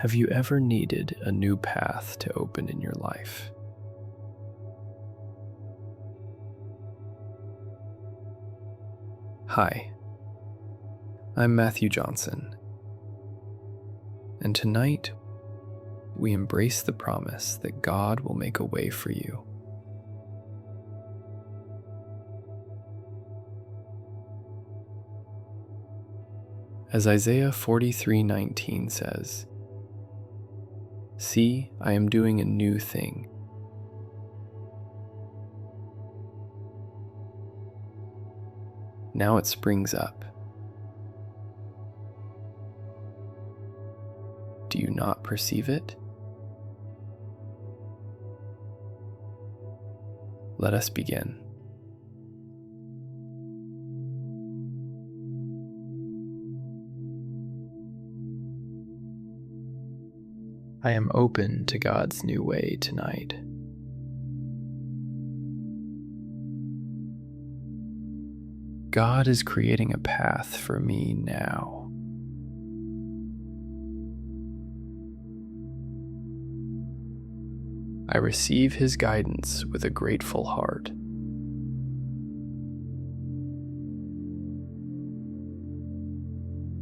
Have you ever needed a new path to open in your life? Hi, I'm Matthew Johnson, and tonight we embrace the promise that God will make a way for you. As Isaiah 43:19 says, "See, I am doing a new thing. Now it springs up. Do you not perceive it?" Let us begin. I am open to God's new way tonight. God is creating a path for me now. I receive His guidance with a grateful heart.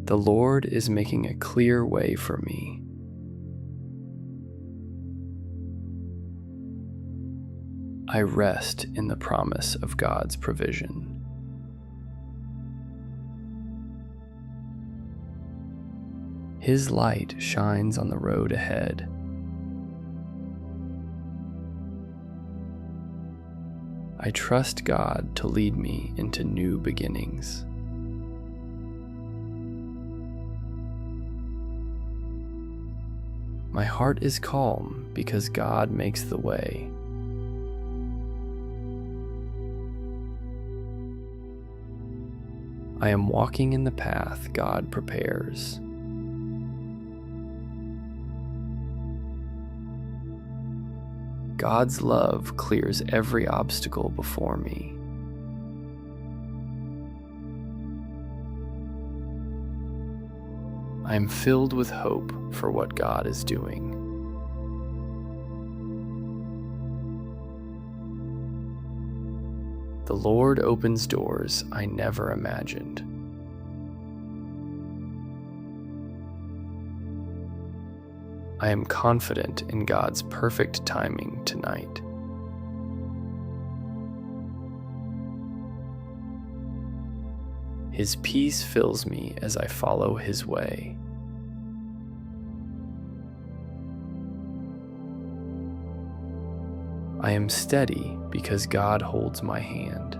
The Lord is making a clear way for me. I rest in the promise of God's provision. His light shines on the road ahead. I trust God to lead me into new beginnings. My heart is calm because God makes the way. I am walking in the path God prepares. God's love clears every obstacle before me. I am filled with hope for what God is doing. The Lord opens doors I never imagined. I am confident in God's perfect timing tonight. His peace fills me as I follow His way. I am steady because God holds my hand.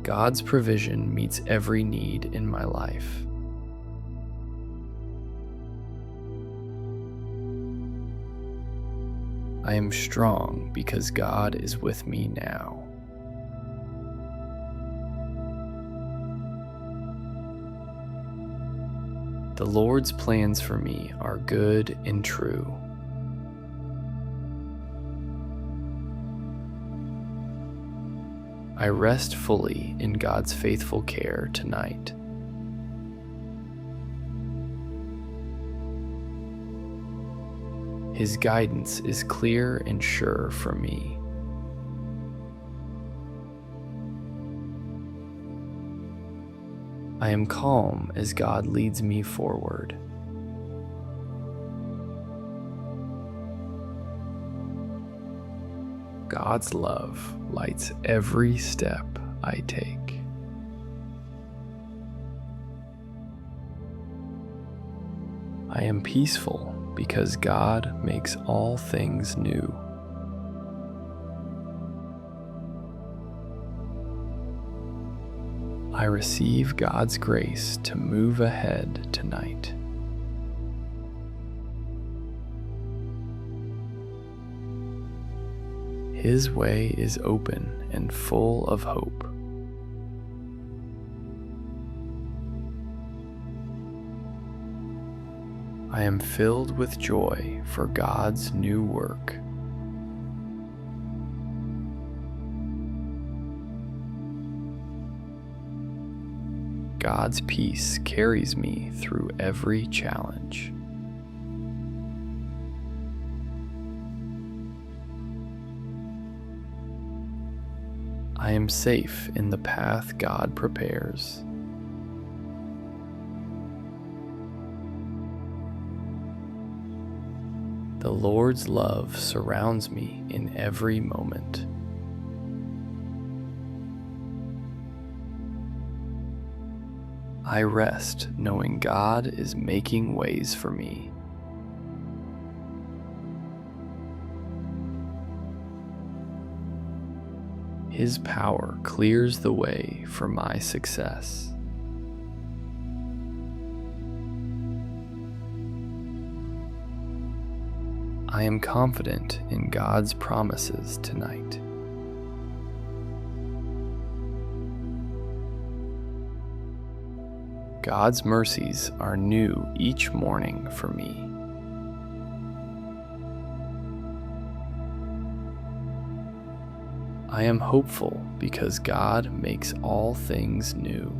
God's provision meets every need in my life. I am strong because God is with me now. The Lord's plans for me are good and true. I rest fully in God's faithful care tonight. His guidance is clear and sure for me. I am calm as God leads me forward. God's love lights every step I take. I am peaceful because God makes all things new. I receive God's grace to move ahead tonight. His way is open and full of hope. I am filled with joy for God's new work. God's peace carries me through every challenge. I am safe in the path God prepares. The Lord's love surrounds me in every moment. I rest knowing God is making ways for me. His power clears the way for my success. I am confident in God's promises tonight. God's mercies are new each morning for me. I am hopeful because God makes all things new.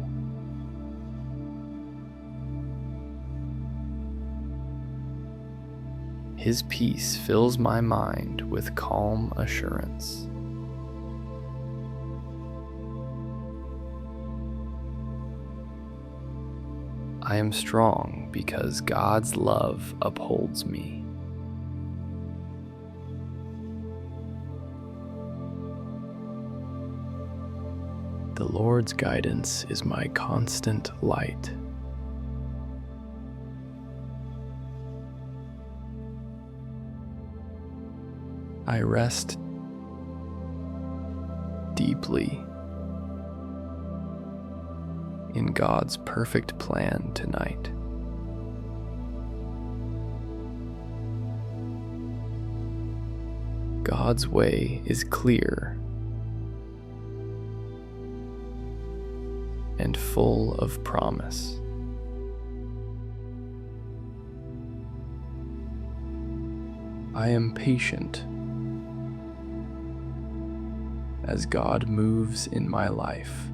His peace fills my mind with calm assurance. I am strong because God's love upholds me. The Lord's guidance is my constant light. I rest deeply in God's perfect plan tonight. God's way is clear and full of promise. I am patient as God moves in my life.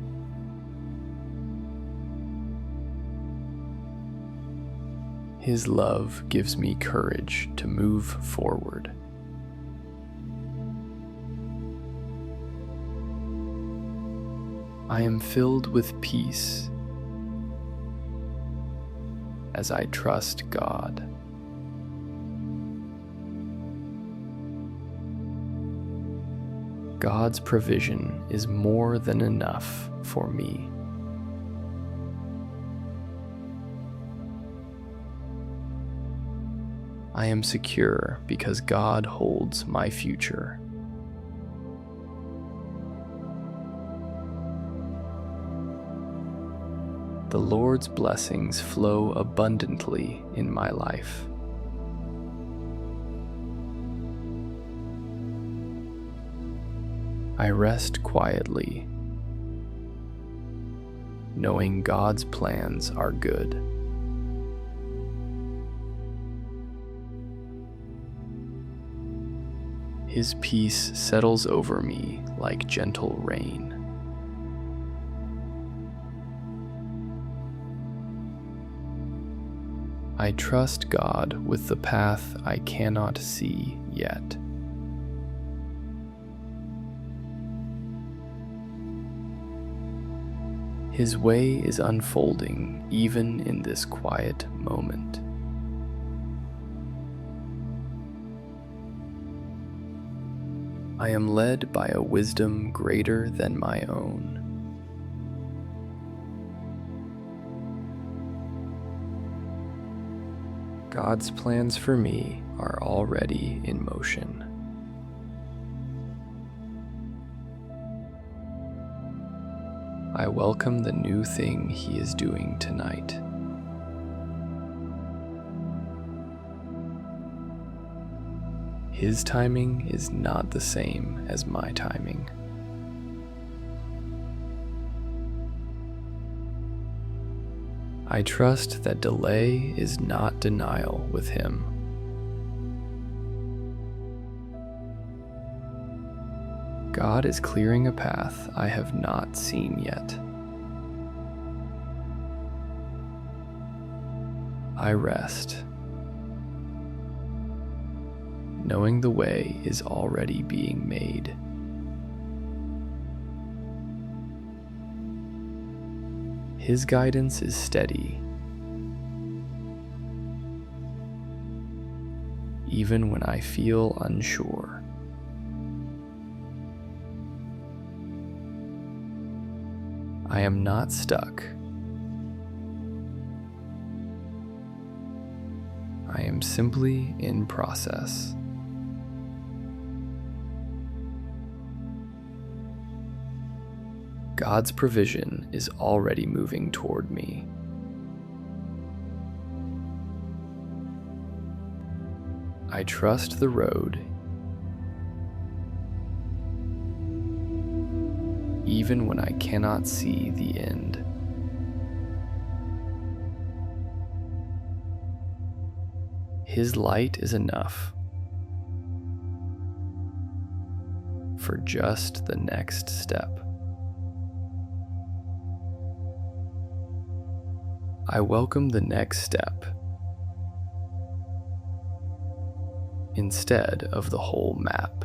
His love gives me courage to move forward. I am filled with peace as I trust God. God's provision is more than enough for me. I am secure because God holds my future. The Lord's blessings flow abundantly in my life. I rest quietly, knowing God's plans are good. His peace settles over me like gentle rain. I trust God with the path I cannot see yet. His way is unfolding even in this quiet moment. I am led by a wisdom greater than my own. God's plans for me are already in motion. I welcome the new thing He is doing tonight. His timing is not the same as my timing. I trust that delay is not denial with Him. God is clearing a path I have not seen yet. I rest, knowing the way is already being made. His guidance is steady, even when I feel unsure. I am not stuck. I am simply in process. God's provision is already moving toward me. I trust the road, even when I cannot see the end. His light is enough for just the next step. I welcome the next step instead of the whole map.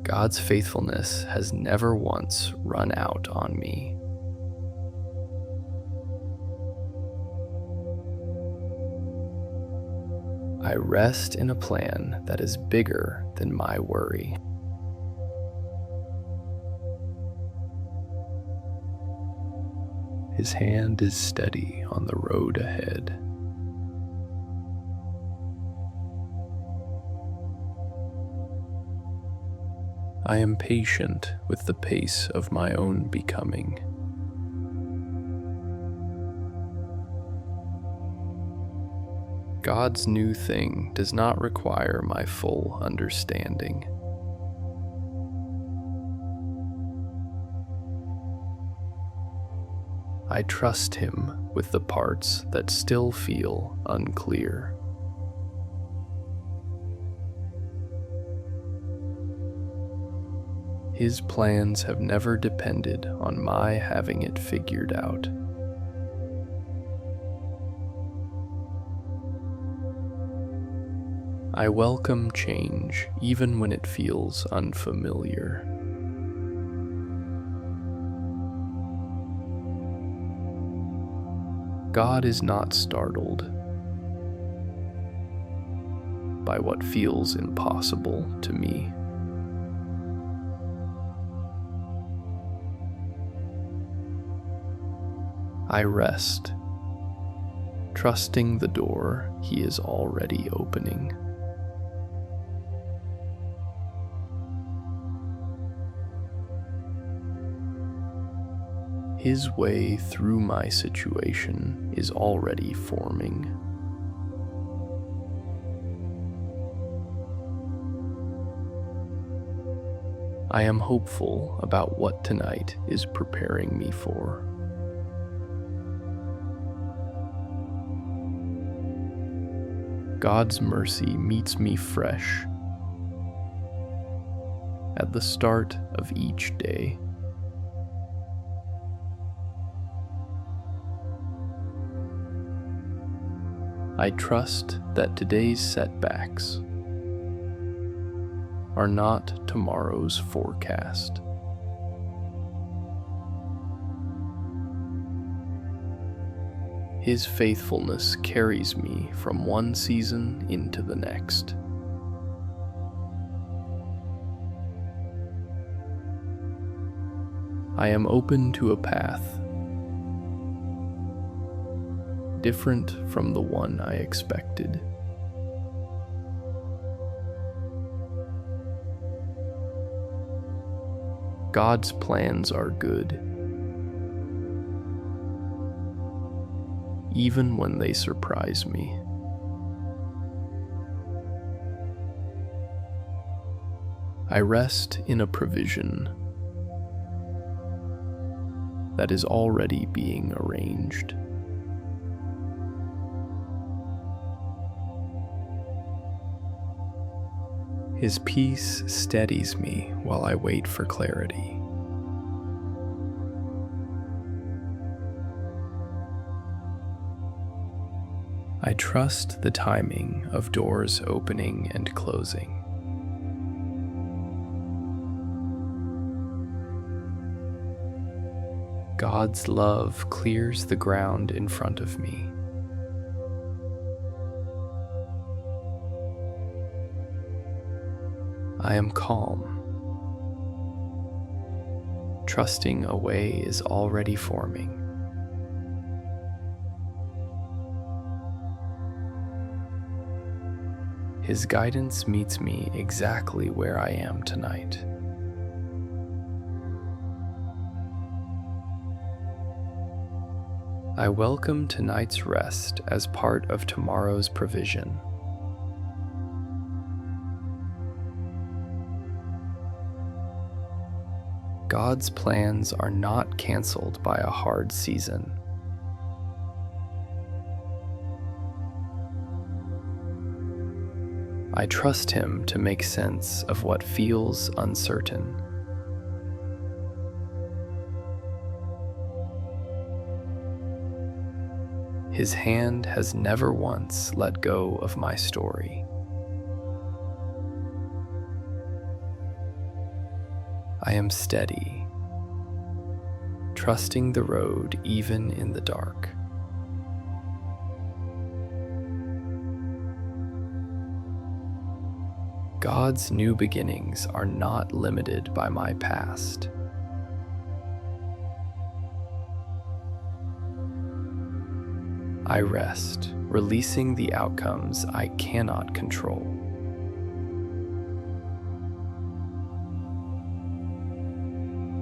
God's faithfulness has never once run out on me. I rest in a plan that is bigger than my worry. His hand is steady on the road ahead. I am patient with the pace of my own becoming. God's new thing does not require my full understanding. I trust Him with the parts that still feel unclear. His plans have never depended on my having it figured out. I welcome change even when it feels unfamiliar. God is not startled by what feels impossible to me. I rest, trusting the door He is already opening. His way through my situation is already forming. I am hopeful about what tonight is preparing me for. God's mercy meets me fresh at the start of each day. I trust that today's setbacks are not tomorrow's forecast. His faithfulness carries me from one season into the next. I am open to a path different from the one I expected. God's plans are good, even when they surprise me. I rest in a provision that is already being arranged. His peace steadies me while I wait for clarity. I trust the timing of doors opening and closing. God's love clears the ground in front of me. I am calm, trusting a way is already forming. His guidance meets me exactly where I am tonight. I welcome tonight's rest as part of tomorrow's provision. God's plans are not canceled by a hard season. I trust Him to make sense of what feels uncertain. His hand has never once let go of my story. I am steady, trusting the road even in the dark. God's new beginnings are not limited by my past. I rest, releasing the outcomes I cannot control.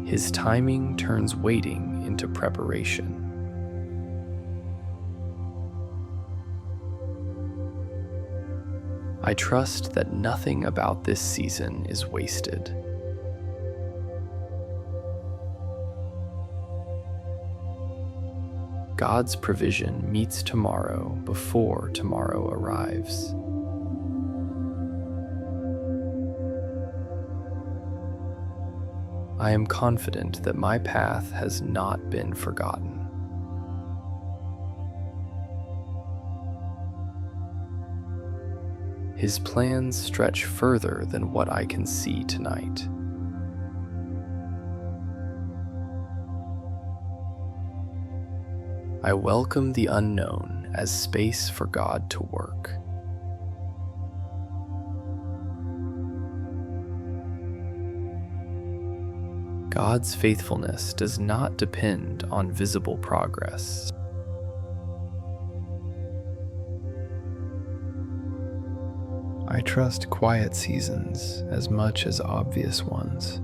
His timing turns waiting into preparation. I trust that nothing about this season is wasted. God's provision meets tomorrow before tomorrow arrives. I am confident that my path has not been forgotten. His plans stretch further than what I can see tonight. I welcome the unknown as space for God to work. God's faithfulness does not depend on visible progress. I trust quiet seasons as much as obvious ones.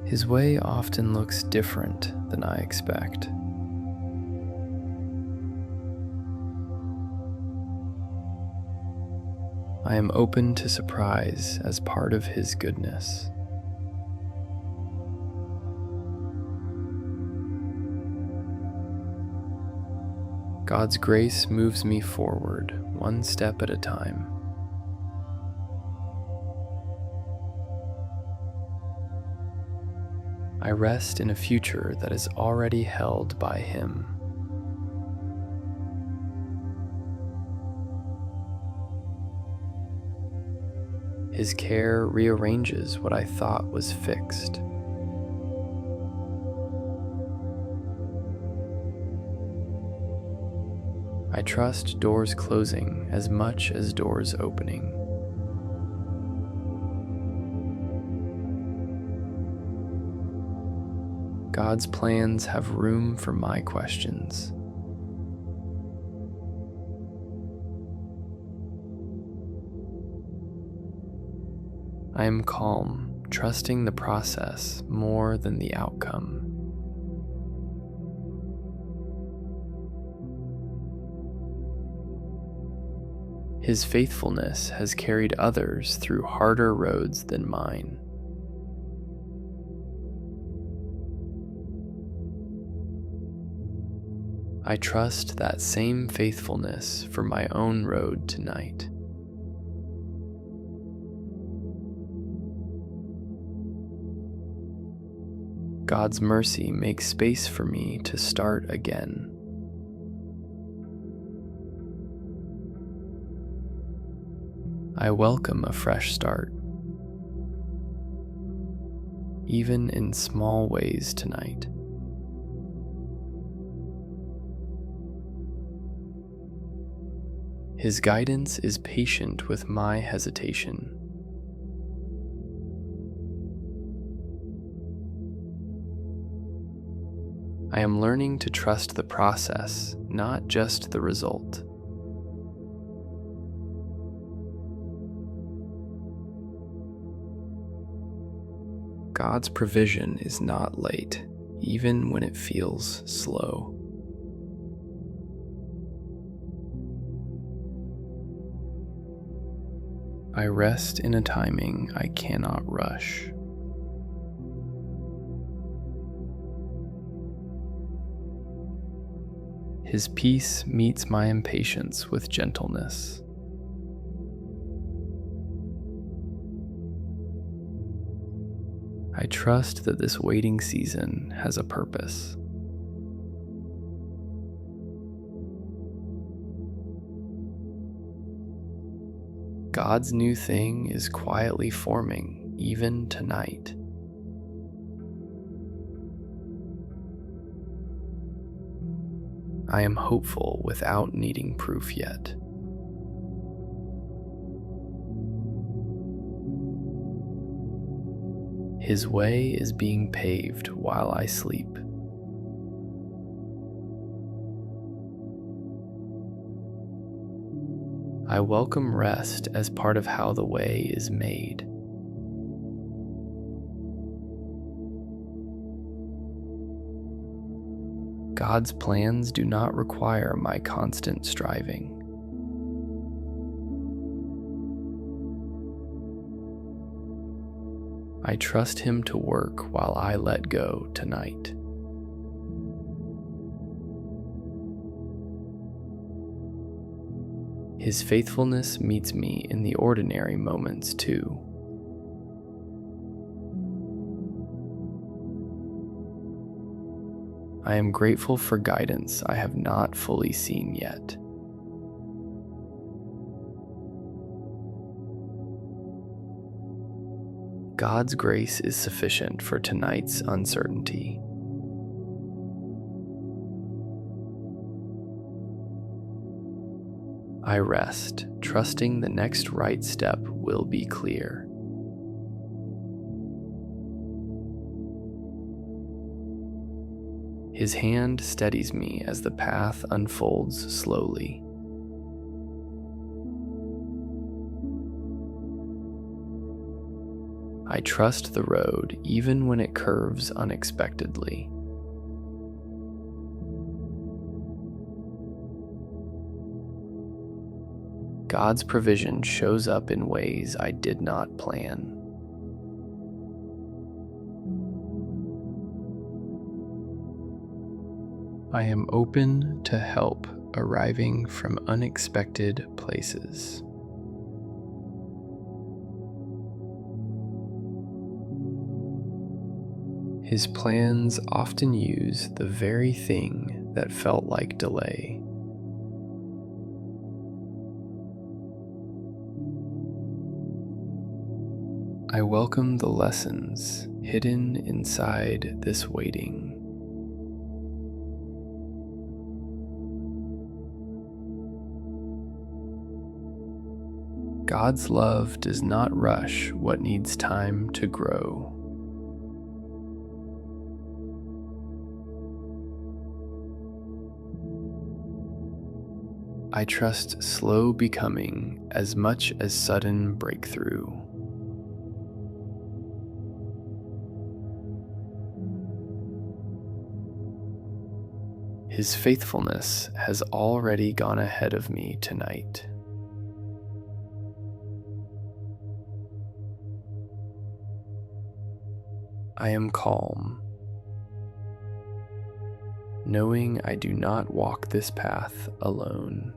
His way often looks different than I expect. I am open to surprise as part of His goodness. God's grace moves me forward, one step at a time. I rest in a future that is already held by Him. His care rearranges what I thought was fixed. I trust doors closing as much as doors opening. God's plans have room for my questions. I am calm, trusting the process more than the outcome. His faithfulness has carried others through harder roads than mine. I trust that same faithfulness for my own road tonight. God's mercy makes space for me to start again. I welcome a fresh start, even in small ways tonight. His guidance is patient with my hesitation. I am learning to trust the process, not just the result. God's provision is not late, even when it feels slow. I rest in a timing I cannot rush. His peace meets my impatience with gentleness. I trust that this waiting season has a purpose. God's new thing is quietly forming, even tonight. I am hopeful without needing proof yet. His way is being paved while I sleep. I welcome rest as part of how the way is made. God's plans do not require my constant striving. I trust Him to work while I let go tonight. His faithfulness meets me in the ordinary moments too. I am grateful for guidance I have not fully seen yet. God's grace is sufficient for tonight's uncertainty. I rest, trusting the next right step will be clear. His hand steadies me as the path unfolds slowly. I trust the road even when it curves unexpectedly. God's provision shows up in ways I did not plan. I am open to help arriving from unexpected places. His plans often use the very thing that felt like delay. I welcome the lessons hidden inside this waiting. God's love does not rush what needs time to grow. I trust slow becoming as much as sudden breakthrough. His faithfulness has already gone ahead of me tonight. I am calm, knowing I do not walk this path alone.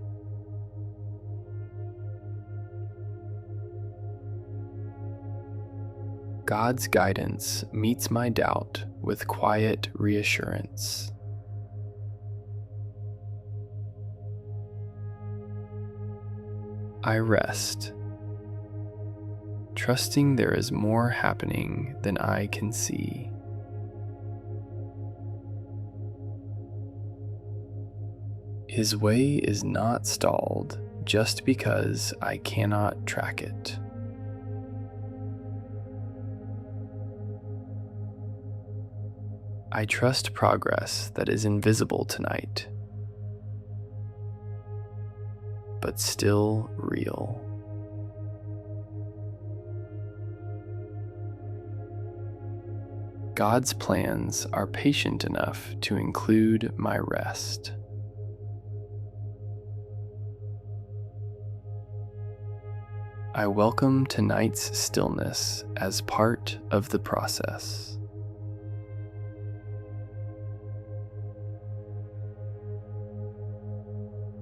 God's guidance meets my doubt with quiet reassurance. I rest, trusting there is more happening than I can see. His way is not stalled just because I cannot track it. I trust progress that is invisible tonight, but still real. God's plans are patient enough to include my rest. I welcome tonight's stillness as part of the process.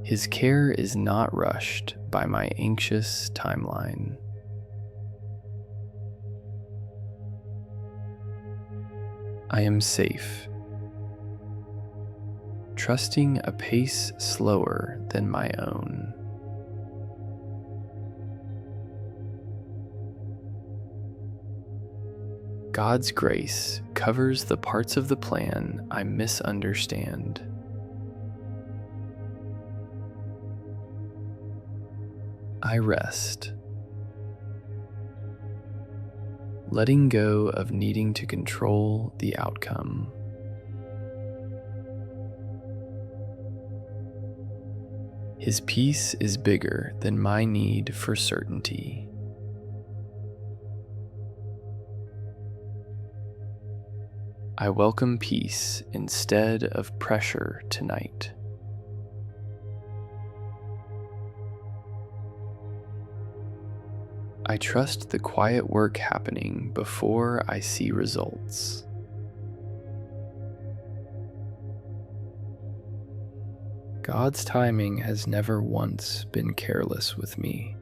His care is not rushed by my anxious timeline. I am safe, trusting a pace slower than my own. God's grace covers the parts of the plan I misunderstand. I rest, letting go of needing to control the outcome. His peace is bigger than my need for certainty. I welcome peace instead of pressure tonight. I trust the quiet work happening before I see results. God's timing has never once been careless with me.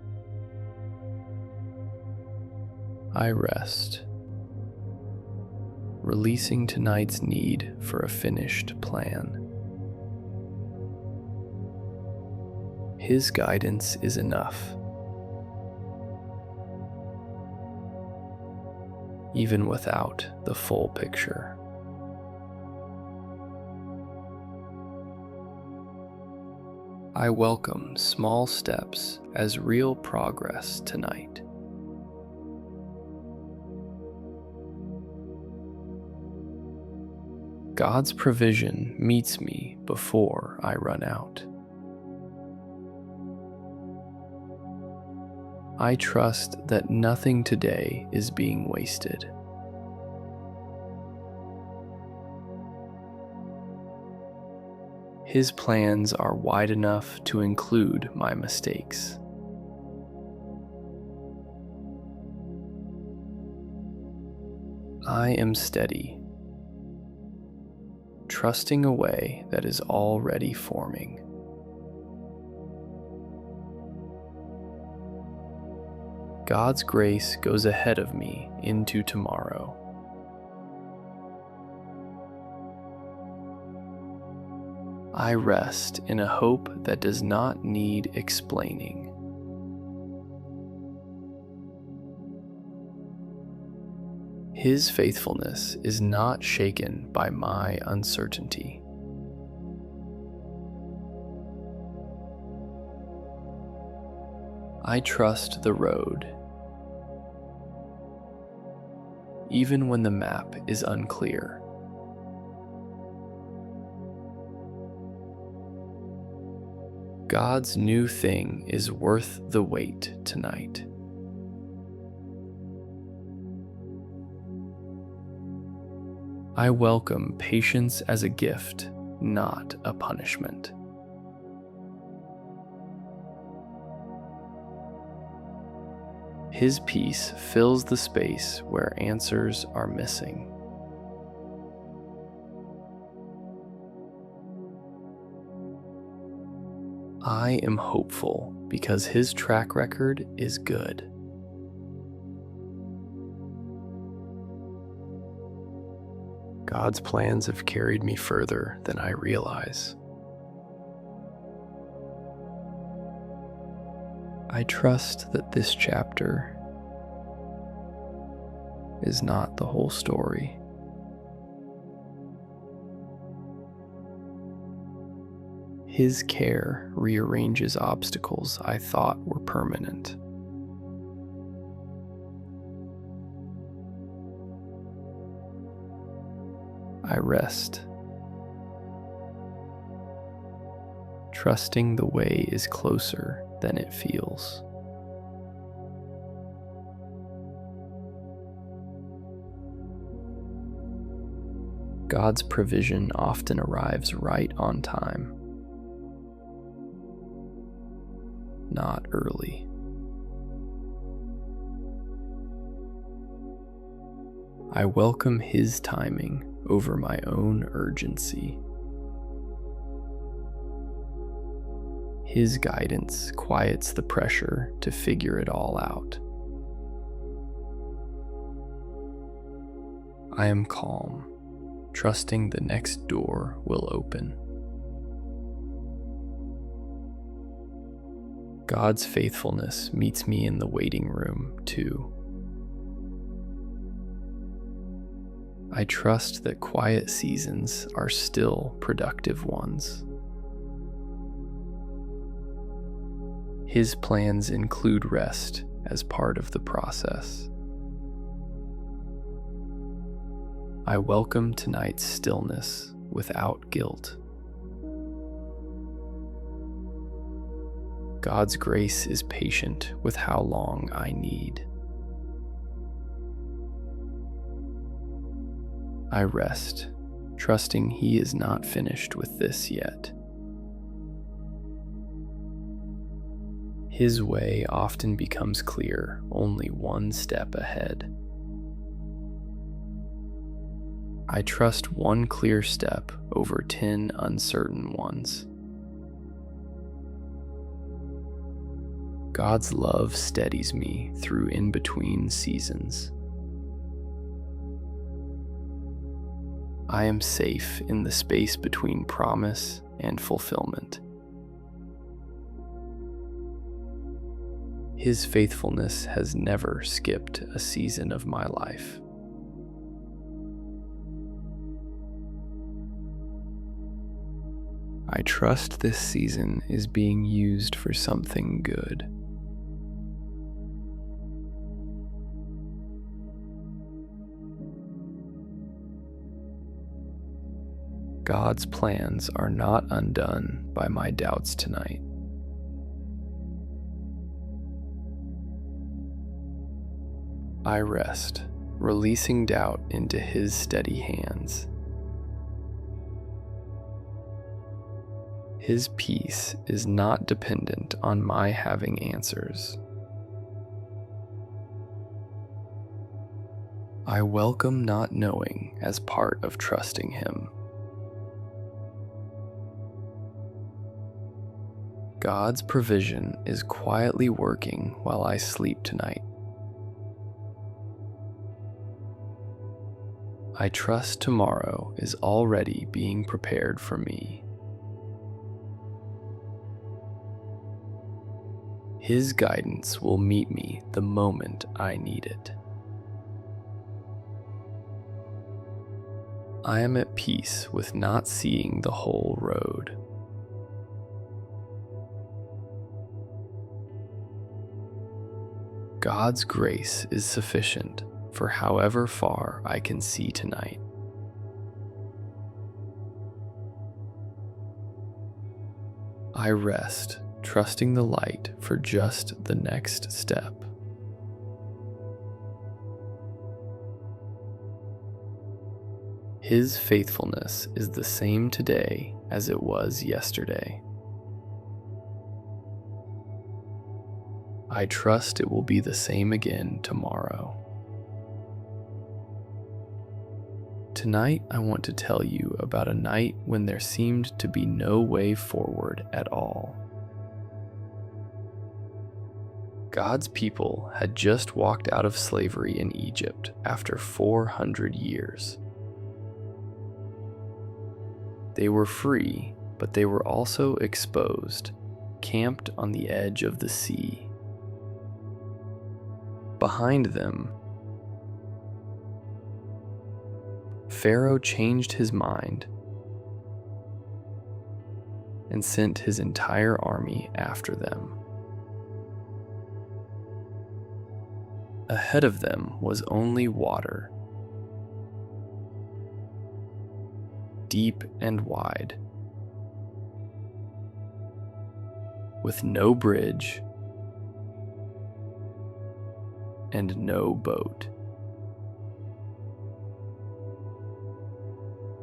I rest, releasing tonight's need for a finished plan. His guidance is enough. Even without the full picture. I welcome small steps as real progress tonight. God's provision meets me before I run out. I trust that nothing today is being wasted. His plans are wide enough to include my mistakes. I am steady, trusting a way that is already forming. God's grace goes ahead of me into tomorrow. I rest in a hope that does not need explaining. His faithfulness is not shaken by my uncertainty. I trust the road, even when the map is unclear. God's new thing is worth the wait tonight. I welcome patience as a gift, not a punishment. His peace fills the space where answers are missing. I am hopeful because his track record is good. God's plans have carried me further than I realize. I trust that this chapter is not the whole story. His care rearranges obstacles I thought were permanent. I rest, trusting the way is closer than it feels. God's provision often arrives right on time, not early. I welcome His timing over my own urgency. His guidance quiets the pressure to figure it all out. I am calm, trusting the next door will open. God's faithfulness meets me in the waiting room, too. I trust that quiet seasons are still productive ones. His plans include rest as part of the process. I welcome tonight's stillness without guilt. God's grace is patient with how long I need. I rest, trusting He is not finished with this yet. His way often becomes clear only one step ahead. I trust one clear step over 10 uncertain ones. God's love steadies me through in-between seasons. I am safe in the space between promise and fulfillment. His faithfulness has never skipped a season of my life. I trust this season is being used for something good. God's plans are not undone by my doubts tonight. I rest, releasing doubt into His steady hands. His peace is not dependent on my having answers. I welcome not knowing as part of trusting Him. God's provision is quietly working while I sleep tonight. I trust tomorrow is already being prepared for me. His guidance will meet me the moment I need it. I am at peace with not seeing the whole road. God's grace is sufficient for however far I can see tonight. I rest, trusting the light for just the next step. His faithfulness is the same today as it was yesterday. I trust it will be the same again tomorrow. Tonight, I want to tell you about a night when there seemed to be no way forward at all. God's people had just walked out of slavery in Egypt after 400 years. They were free, but they were also exposed, camped on the edge of the sea. Behind them, Pharaoh changed his mind and sent his entire army after them. Ahead of them was only water, deep and wide, with no bridge and no boat.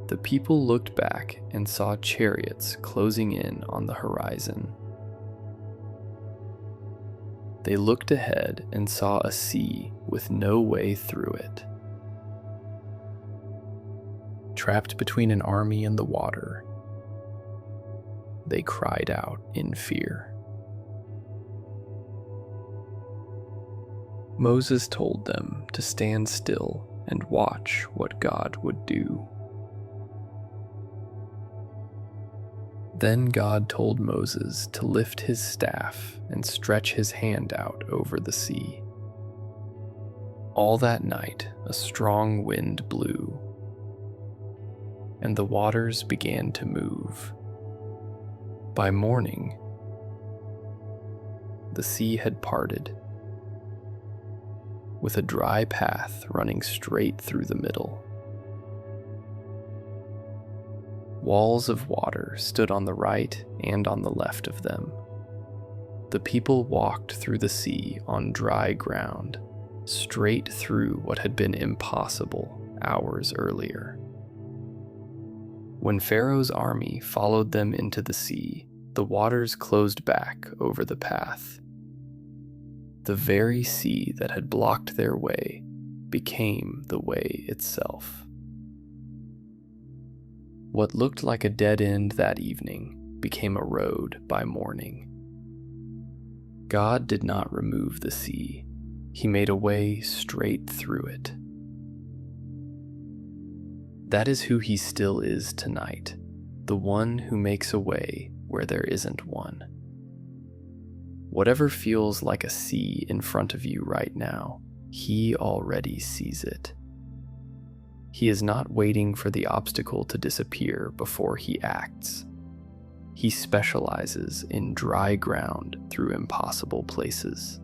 The people looked back and saw chariots closing in on the horizon. They looked ahead and saw a sea with no way through it. Trapped between an army and the water, they cried out in fear. Moses told them to stand still and watch what God would do. Then God told Moses to lift his staff and stretch his hand out over the sea. All that night, a strong wind blew, and the waters began to move. By morning, the sea had parted, with a dry path running straight through the middle. Walls of water stood on the right and on the left of them. The people walked through the sea on dry ground, straight through what had been impossible hours earlier. When Pharaoh's army followed them into the sea, the waters closed back over the path. The very sea that had blocked their way became the way itself. What looked like a dead end that evening became a road by morning. God did not remove the sea. He made a way straight through it. That is who he still is tonight, the one who makes a way where there isn't one. Whatever feels like a sea in front of you right now, he already sees it. He is not waiting for the obstacle to disappear before he acts. He specializes in dry ground through impossible places.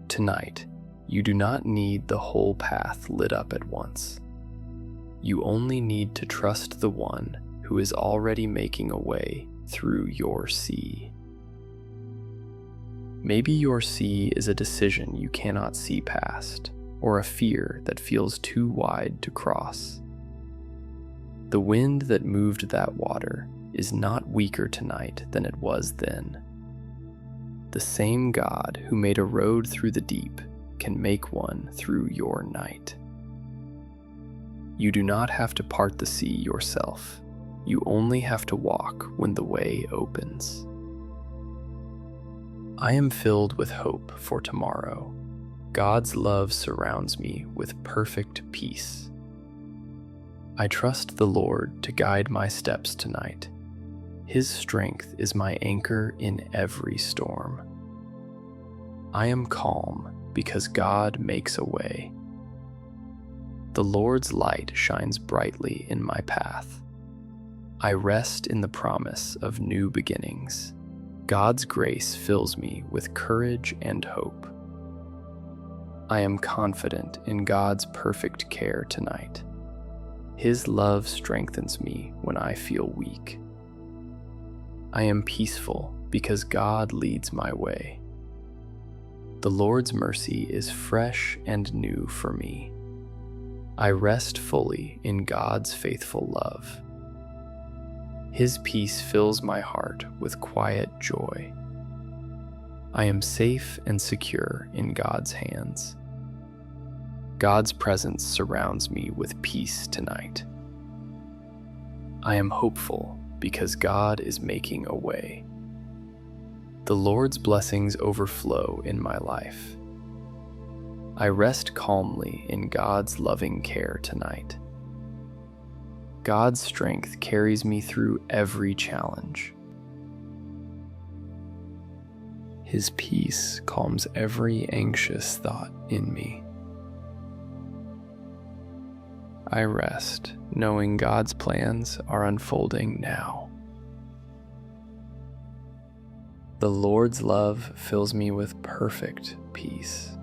Tonight, you do not need the whole path lit up at once. You only need to trust the one who is already making a way through your sea. Maybe your sea is a decision you cannot see past, or a fear that feels too wide to cross. The wind that moved that water is not weaker tonight than it was then. The same God who made a road through the deep can make one through your night. You do not have to part the sea yourself. You only have to walk when the way opens. I am filled with hope for tomorrow. God's love surrounds me with perfect peace. I trust the Lord to guide my steps tonight. His strength is my anchor in every storm. I am calm because God makes a way. The Lord's light shines brightly in my path. I rest in the promise of new beginnings. God's grace fills me with courage and hope. I am confident in God's perfect care tonight. His love strengthens me when I feel weak. I am peaceful because God leads my way. The Lord's mercy is fresh and new for me. I rest fully in God's faithful love. His peace fills my heart with quiet joy. I am safe and secure in God's hands. God's presence surrounds me with peace tonight. I am hopeful because God is making a way. The Lord's blessings overflow in my life. I rest calmly in God's loving care tonight. God's strength carries me through every challenge. His peace calms every anxious thought in me. I rest, knowing God's plans are unfolding now. The Lord's love fills me with perfect peace.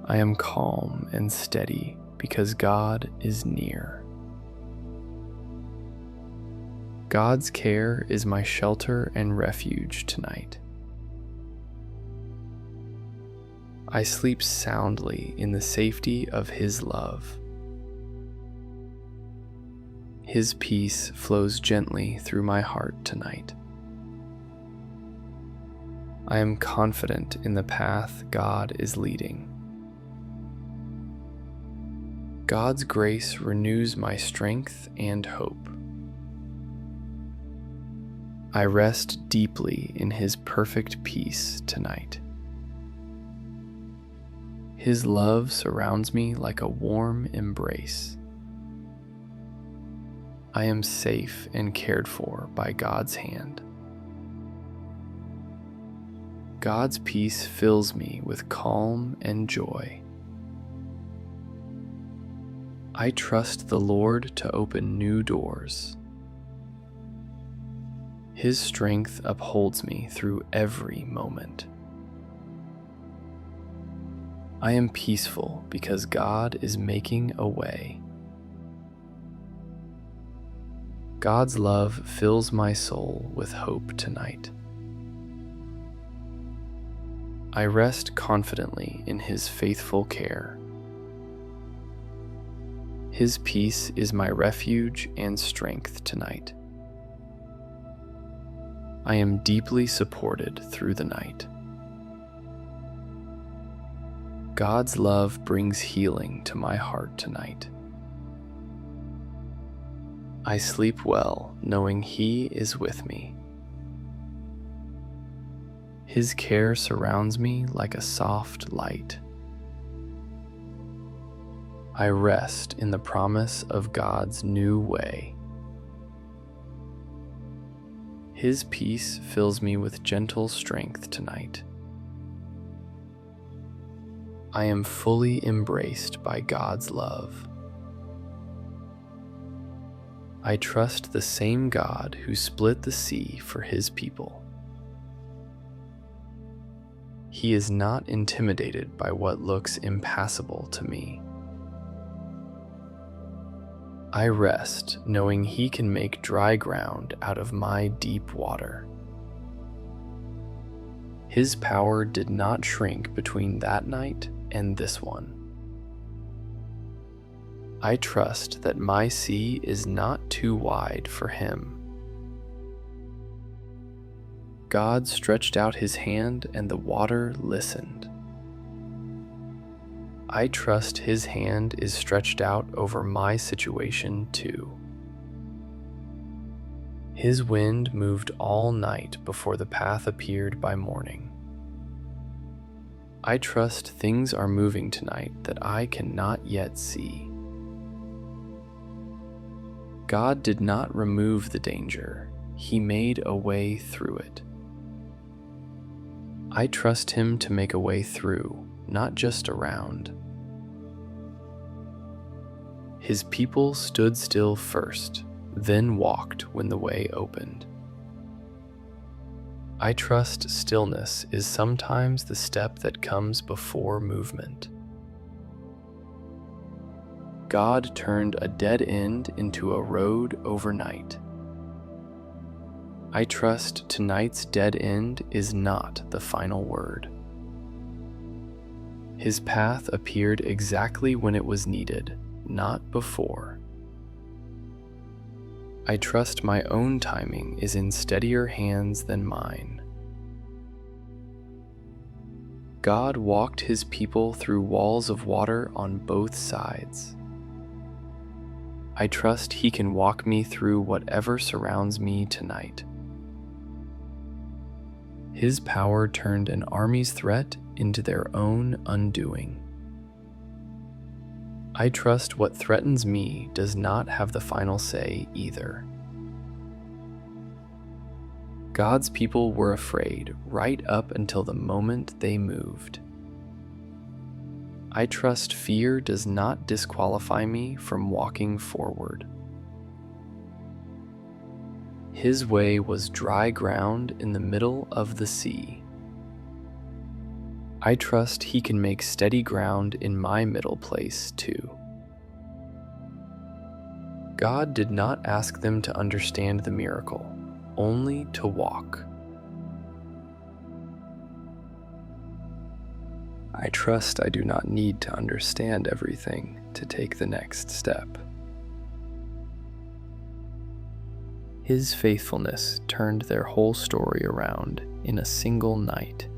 I am calm and steady because God is near. God's care is my shelter and refuge tonight. I sleep soundly in the safety of His love. His peace flows gently through my heart tonight. I am confident in the path God is leading. God's grace renews my strength and hope. I rest deeply in His perfect peace tonight. His love surrounds me like a warm embrace. I am safe and cared for by God's hand. God's peace fills me with calm and joy. I trust the Lord to open new doors. His strength upholds me through every moment. I am peaceful because God is making a way. God's love fills my soul with hope tonight. I rest confidently in His faithful care. His peace is my refuge and strength tonight. I am deeply supported through the night. God's love brings healing to my heart tonight. I sleep well, knowing He is with me. His care surrounds me like a soft light. I rest in the promise of God's new way. His peace fills me with gentle strength tonight. I am fully embraced by God's love. I trust the same God who split the sea for His people. He is not intimidated by what looks impassable to me. I rest knowing He can make dry ground out of my deep water. His power did not shrink between that night and this one. I trust that my sea is not too wide for Him. God stretched out His hand and the water listened. I trust His hand is stretched out over my situation too. His wind moved all night before the path appeared by morning. I trust things are moving tonight that I cannot yet see. God did not remove the danger, He made a way through it. I trust Him to make a way through, not just around. His people stood still first, then walked when the way opened. I trust stillness is sometimes the step that comes before movement. God turned a dead end into a road overnight. I trust tonight's dead end is not the final word. His path appeared exactly when it was needed, not before. I trust my own timing is in steadier hands than mine. God walked His people through walls of water on both sides. I trust He can walk me through whatever surrounds me tonight. His power turned an army's threat into their own undoing. I trust what threatens me does not have the final say either. God's people were afraid right up until the moment they moved. I trust fear does not disqualify me from walking forward. His way was dry ground in the middle of the sea. I trust He can make steady ground in my middle place too. God did not ask them to understand the miracle, only to walk. I trust I do not need to understand everything to take the next step. His faithfulness turned their whole story around in a single night.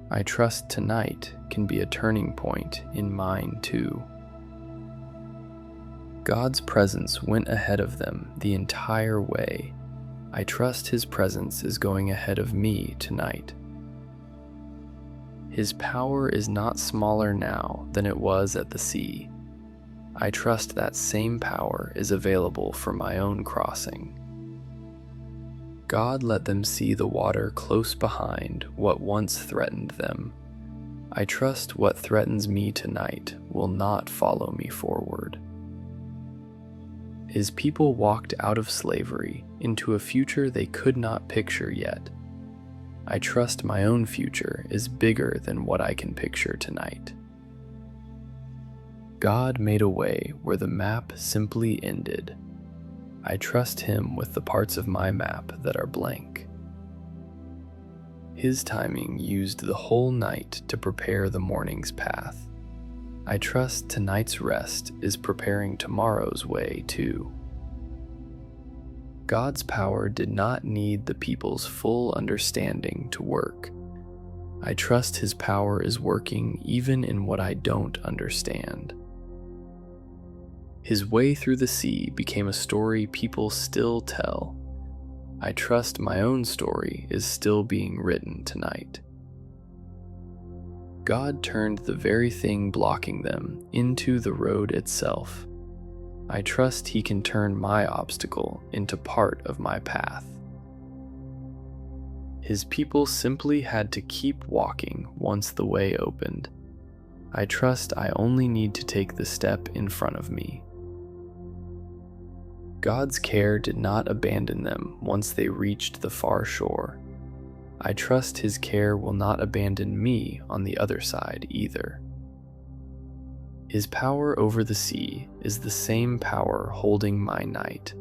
I trust tonight can be a turning point in mine too. God's presence went ahead of them the entire way. I trust His presence is going ahead of me tonight. His power is not smaller now than it was at the sea. I trust that same power is available for my own crossing. God let them see the water close behind what once threatened them. I trust what threatens me tonight will not follow me forward. His people walked out of slavery into a future they could not picture yet. I trust my own future is bigger than what I can picture tonight. God made a way where the map simply ended. I trust Him with the parts of my map that are blank. His timing used the whole night to prepare the morning's path. I trust tonight's rest is preparing tomorrow's way too. God's power did not need the people's full understanding to work. I trust His power is working even in what I don't understand. His way through the sea became a story people still tell. I trust my own story is still being written tonight. God turned the very thing blocking them into the road itself. I trust He can turn my obstacle into part of my path. His people simply had to keep walking once the way opened. I trust I only need to take the step in front of me. God's care did not abandon them once they reached the far shore. I trust His care will not abandon me on the other side either. His power over the sea is the same power holding my night.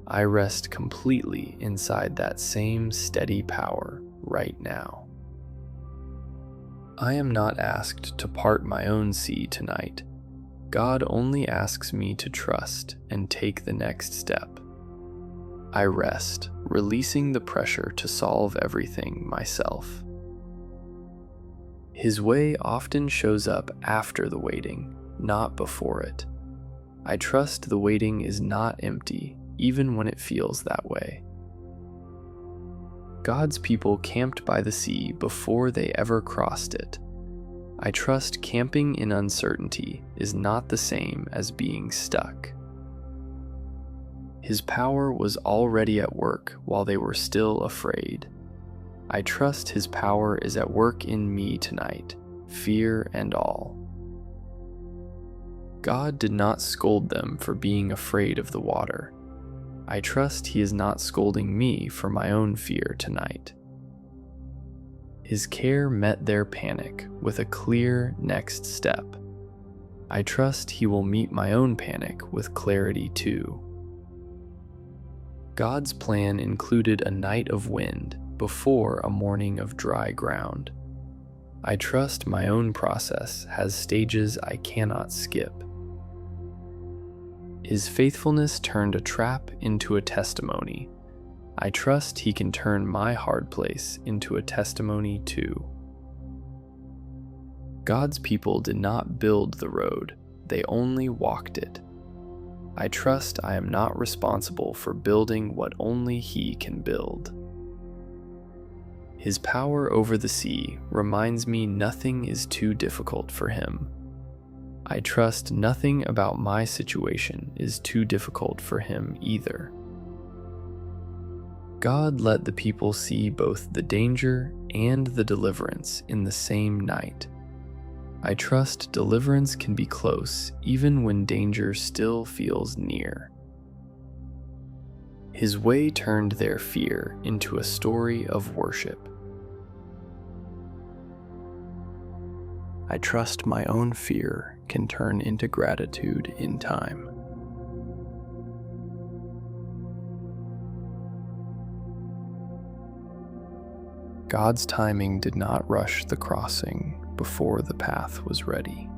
I rest completely inside that same steady power right now. I am not asked to part my own sea tonight. God only asks me to trust and take the next step. I rest, releasing the pressure to solve everything myself. His way often shows up after the waiting, not before it. I trust the waiting is not empty, even when it feels that way. God's people camped by the sea before they ever crossed it. I trust camping in uncertainty is not the same as being stuck. His power was already at work while they were still afraid. I trust His power is at work in me tonight, fear and all. God did not scold them for being afraid of the water. I trust He is not scolding me for my own fear tonight. His care met their panic with a clear next step. I trust He will meet my own panic with clarity too. God's plan included a night of wind before a morning of dry ground. I trust my own process has stages I cannot skip. His faithfulness turned a trap into a testimony. I trust He can turn my hard place into a testimony too. God's people did not build the road, they only walked it. I trust I am not responsible for building what only He can build. His power over the sea reminds me nothing is too difficult for Him. I trust nothing about my situation is too difficult for him either. God let the people see both the danger and the deliverance in the same night. I trust deliverance can be close even when danger still feels near. His way turned their fear into a story of worship. I trust my own fear can turn into gratitude in time. God's timing did not rush the crossing before the path was ready.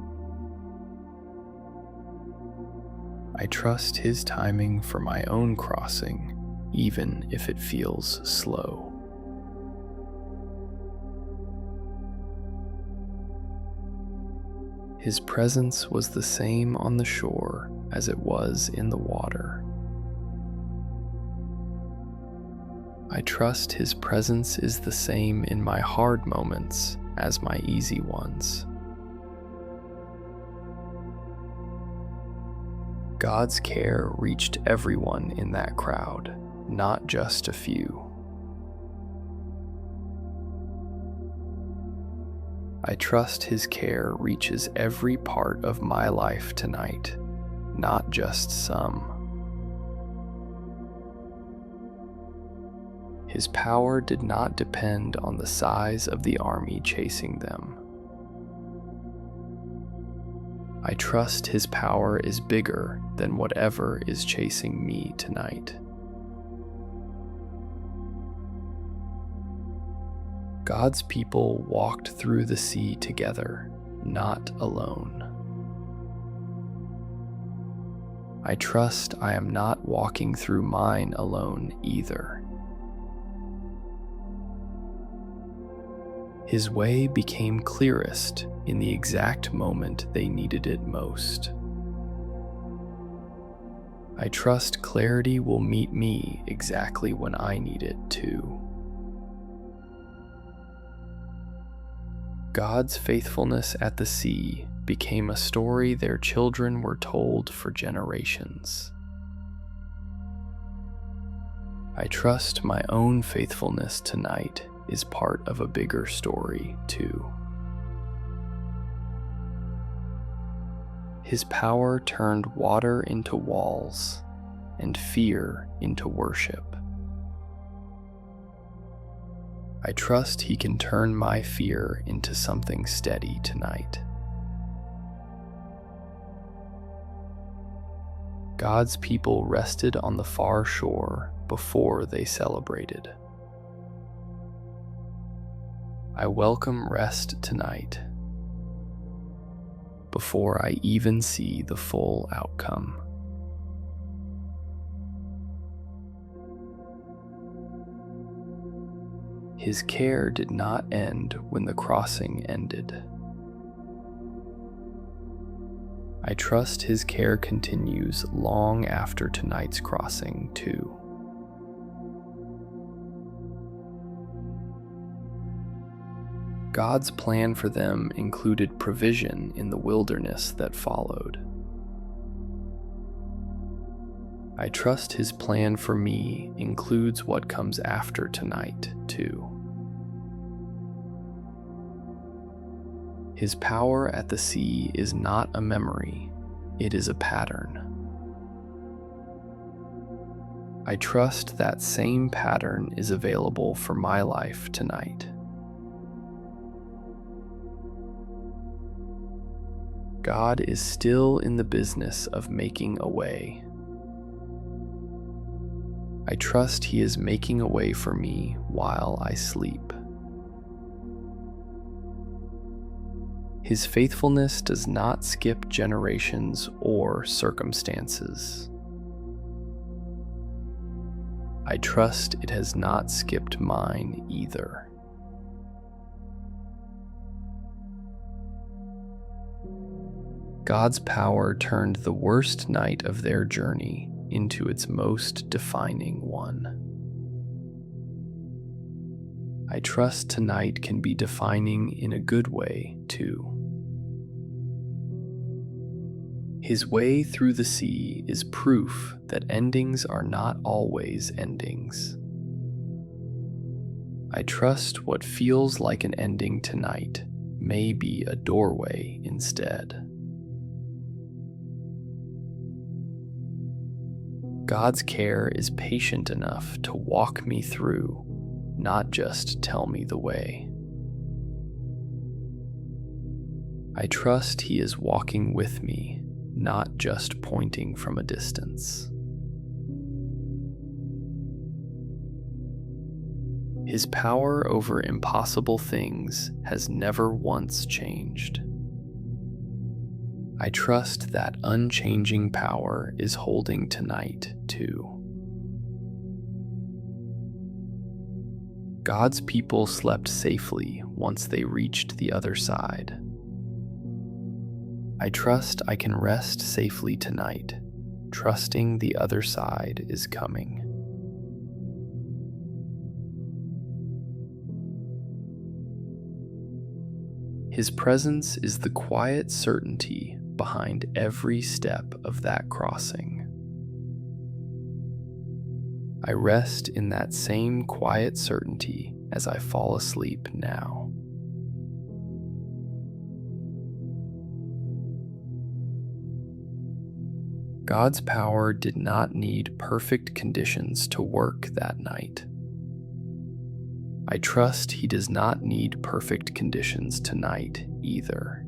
I trust His timing for my own crossing, even if it feels slow. His presence was the same on the shore as it was in the water. I trust His presence is the same in my hard moments as my easy ones. God's care reached everyone in that crowd, not just a few. I trust His care reaches every part of my life tonight, not just some. His power did not depend on the size of the army chasing them. I trust His power is bigger than whatever is chasing me tonight. God's people walked through the sea together, not alone. I trust I am not walking through mine alone either. His way became clearest in the exact moment they needed it most. I trust clarity will meet me exactly when I need it too. God's faithfulness at the sea became a story their children were told for generations. I trust my own faithfulness tonight is part of a bigger story too. His power turned water into walls and fear into worship. I trust He can turn my fear into something steady tonight. God's people rested on the far shore before they celebrated. I welcome rest tonight, before I even see the full outcome. His care did not end when the crossing ended. I trust His care continues long after tonight's crossing, too. God's plan for them included provision in the wilderness that followed. I trust His plan for me includes what comes after tonight, too. His power at the sea is not a memory, it is a pattern. I trust that same pattern is available for my life tonight. God is still in the business of making a way. I trust He is making a way for me while I sleep. His faithfulness does not skip generations or circumstances. I trust it has not skipped mine either. God's power turned the worst night of their journey into its most defining one. I trust tonight can be defining in a good way, too. His way through the sea is proof that endings are not always endings. I trust what feels like an ending tonight may be a doorway instead. God's care is patient enough to walk me through, not just tell me the way. I trust He is walking with me, not just pointing from a distance. His power over impossible things has never once changed. I trust that unchanging power is holding tonight, too. God's people slept safely once they reached the other side. I trust I can rest safely tonight, trusting the other side is coming. His presence is the quiet certainty behind every step of that crossing. I rest in that same quiet certainty as I fall asleep now. God's power did not need perfect conditions to work that night. I trust He does not need perfect conditions tonight either.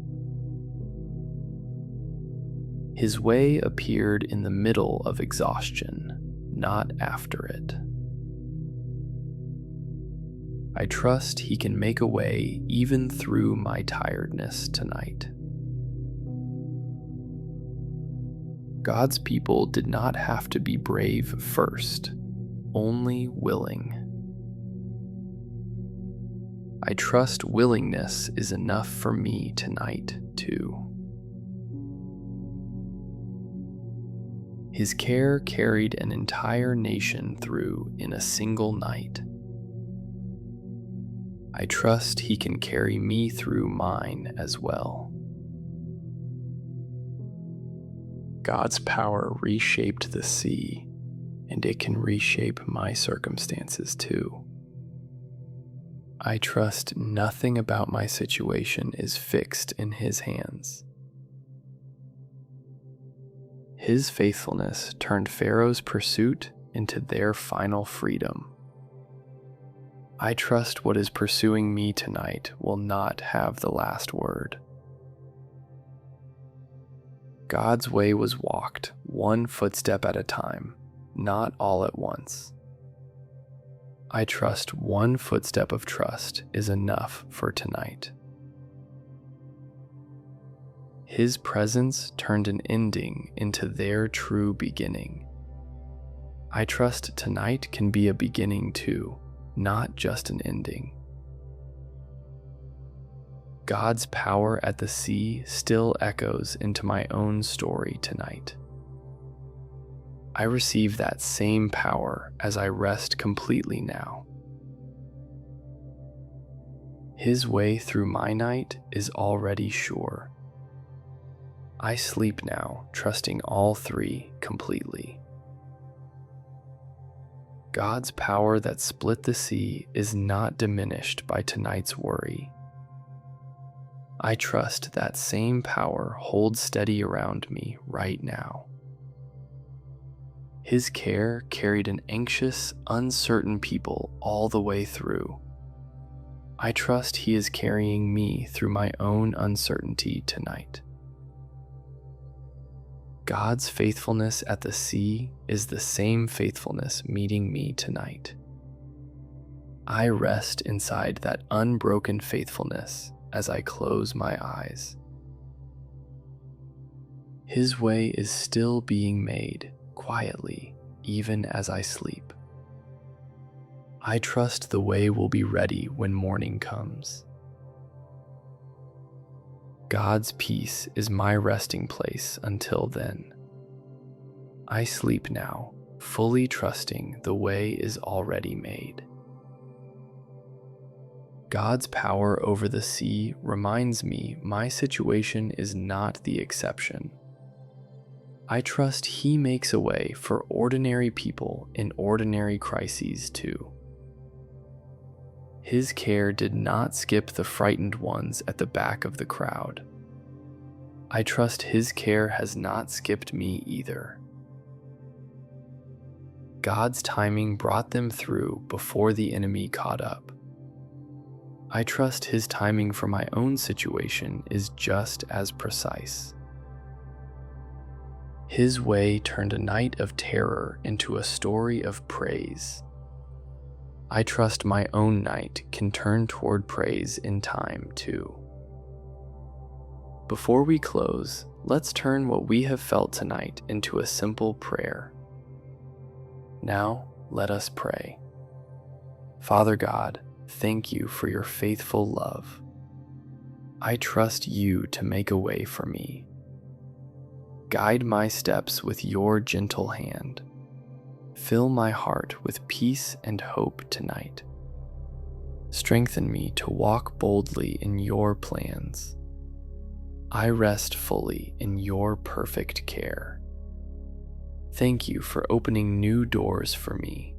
His way appeared in the middle of exhaustion, not after it. I trust He can make a way even through my tiredness tonight. God's people did not have to be brave first, only willing. I trust willingness is enough for me tonight, too. His care carried an entire nation through in a single night. I trust He can carry me through mine as well. God's power reshaped the sea, and it can reshape my circumstances too. I trust nothing about my situation is fixed in His hands. His faithfulness turned Pharaoh's pursuit into their final freedom. I trust what is pursuing me tonight will not have the last word. God's way was walked one footstep at a time, not all at once. I trust one footstep of trust is enough for tonight. His presence turned an ending into their true beginning. I trust tonight can be a beginning too, not just an ending. God's power at the sea still echoes into my own story tonight. I receive that same power as I rest completely now. His way through my night is already sure. I sleep now, trusting all three completely. God's power that split the sea is not diminished by tonight's worry. I trust that same power holds steady around me right now. His care carried an anxious, uncertain people all the way through. I trust He is carrying me through my own uncertainty tonight. God's faithfulness at the sea is the same faithfulness meeting me tonight. I rest inside that unbroken faithfulness as I close my eyes. His way is still being made quietly, even as I sleep. I trust the way will be ready when morning comes. God's peace is my resting place until then. I sleep now, fully trusting the way is already made. God's power over the sea reminds me my situation is not the exception. I trust He makes a way for ordinary people in ordinary crises too. His care did not skip the frightened ones at the back of the crowd. I trust His care has not skipped me either. God's timing brought them through before the enemy caught up. I trust His timing for my own situation is just as precise. His way turned a night of terror into a story of praise. I trust my own night can turn toward praise in time too. Before we close, let's turn what we have felt tonight into a simple prayer. Now, let us pray. Father God, thank You for Your faithful love. I trust You to make a way for me. Guide my steps with Your gentle hand. Fill my heart with peace and hope tonight. Strengthen me to walk boldly in Your plans. I rest fully in Your perfect care. Thank You for opening new doors for me.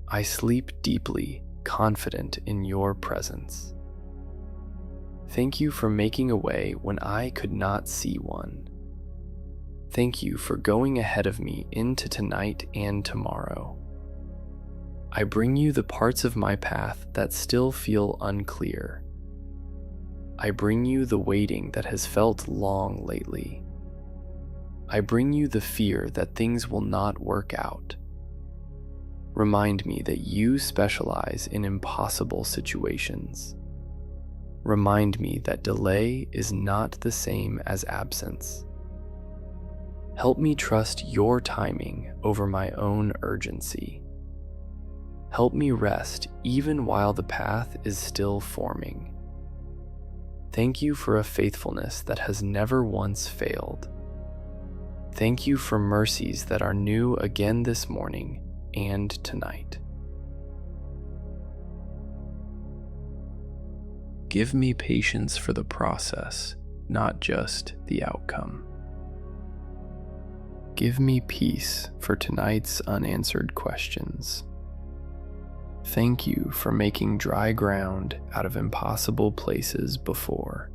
I sleep deeply, confident in Your presence. Thank You for making a way when I could not see one. Thank You for going ahead of me into tonight and tomorrow. I bring You the parts of my path that still feel unclear. I bring You the waiting that has felt long lately. I bring You the fear that things will not work out. Remind me that You specialize in impossible situations. Remind me that delay is not the same as absence. Help me trust Your timing over my own urgency. Help me rest even while the path is still forming. Thank You for a faithfulness that has never once failed. Thank You for mercies that are new again this morning and tonight. Give me patience for the process, not just the outcome. Give me peace for tonight's unanswered questions. Thank You for making dry ground out of impossible places before.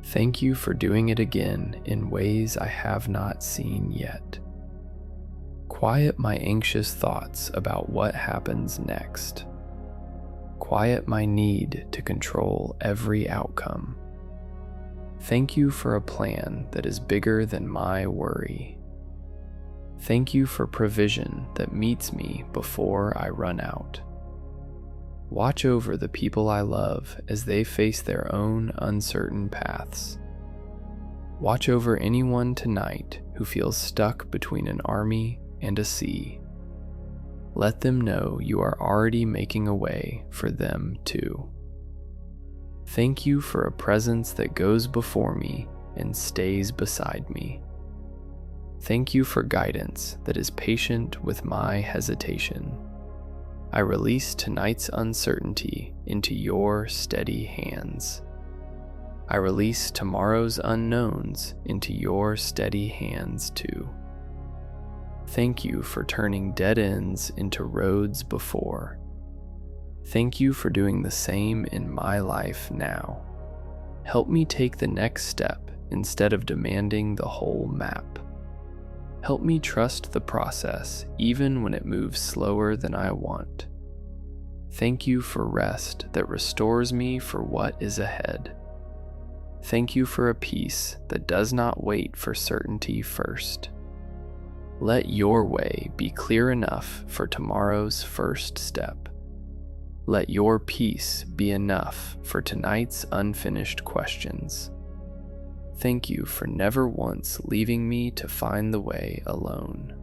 Thank You for doing it again in ways I have not seen yet. Quiet my anxious thoughts about what happens next. Quiet my need to control every outcome. Thank You for a plan that is bigger than my worry. Thank You for provision that meets me before I run out. Watch over the people I love as they face their own uncertain paths. Watch over anyone tonight who feels stuck between an army and a sea. Let them know You are already making a way for them too. Thank You for a presence that goes before me and stays beside me. Thank You for guidance that is patient with my hesitation. I release tonight's uncertainty into Your steady hands. I release tomorrow's unknowns into Your steady hands too. Thank You for turning dead ends into roads before. Thank You for doing the same in my life now. Help me take the next step instead of demanding the whole map. Help me trust the process even when it moves slower than I want. Thank You for rest that restores me for what is ahead. Thank You for a peace that does not wait for certainty first. Let Your way be clear enough for tomorrow's first step. Let Your peace be enough for tonight's unfinished questions. Thank You for never once leaving me to find the way alone.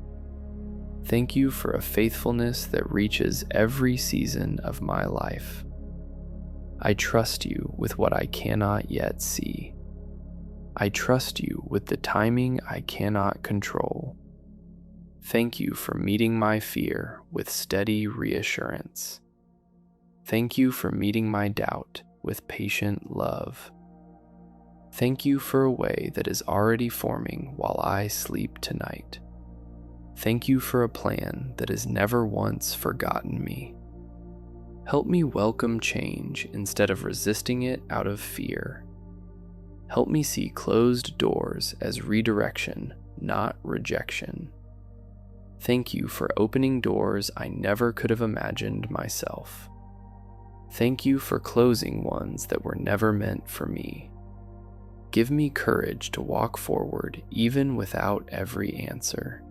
Thank You for a faithfulness that reaches every season of my life. I trust You with what I cannot yet see. I trust You with the timing I cannot control. Thank You for meeting my fear with steady reassurance. Thank You for meeting my doubt with patient love. Thank you for a way that is already forming while I sleep tonight. Thank you for a plan that has never once forgotten me. Help me welcome change instead of resisting it out of fear. Help me see closed doors as redirection, not rejection. Thank you for opening doors I never could have imagined myself. Thank you for closing ones that were never meant for me. Give me courage to walk forward even without every answer.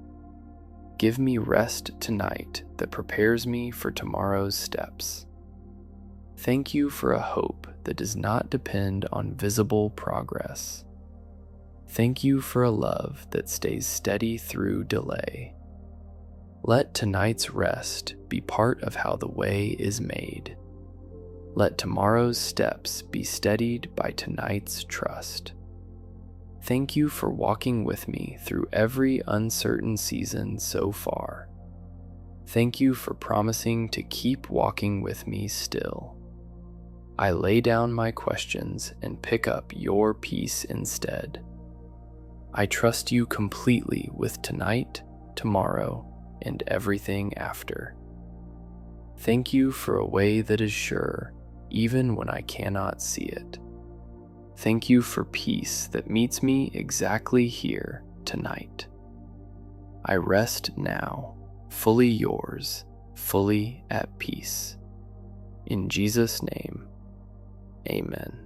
Give me rest tonight that prepares me for tomorrow's steps. Thank you for a hope that does not depend on visible progress. Thank you for a love that stays steady through delay. Let tonight's rest be part of how the way is made. Let tomorrow's steps be steadied by tonight's trust. Thank you for walking with me through every uncertain season so far. Thank you for promising to keep walking with me still. I lay down my questions and pick up your peace instead. I trust you completely with tonight, tomorrow, and everything after. Thank you for a way that is sure, even when I cannot see it. Thank you for peace that meets me exactly here tonight. I rest now, fully yours, fully at peace. In Jesus' name, amen.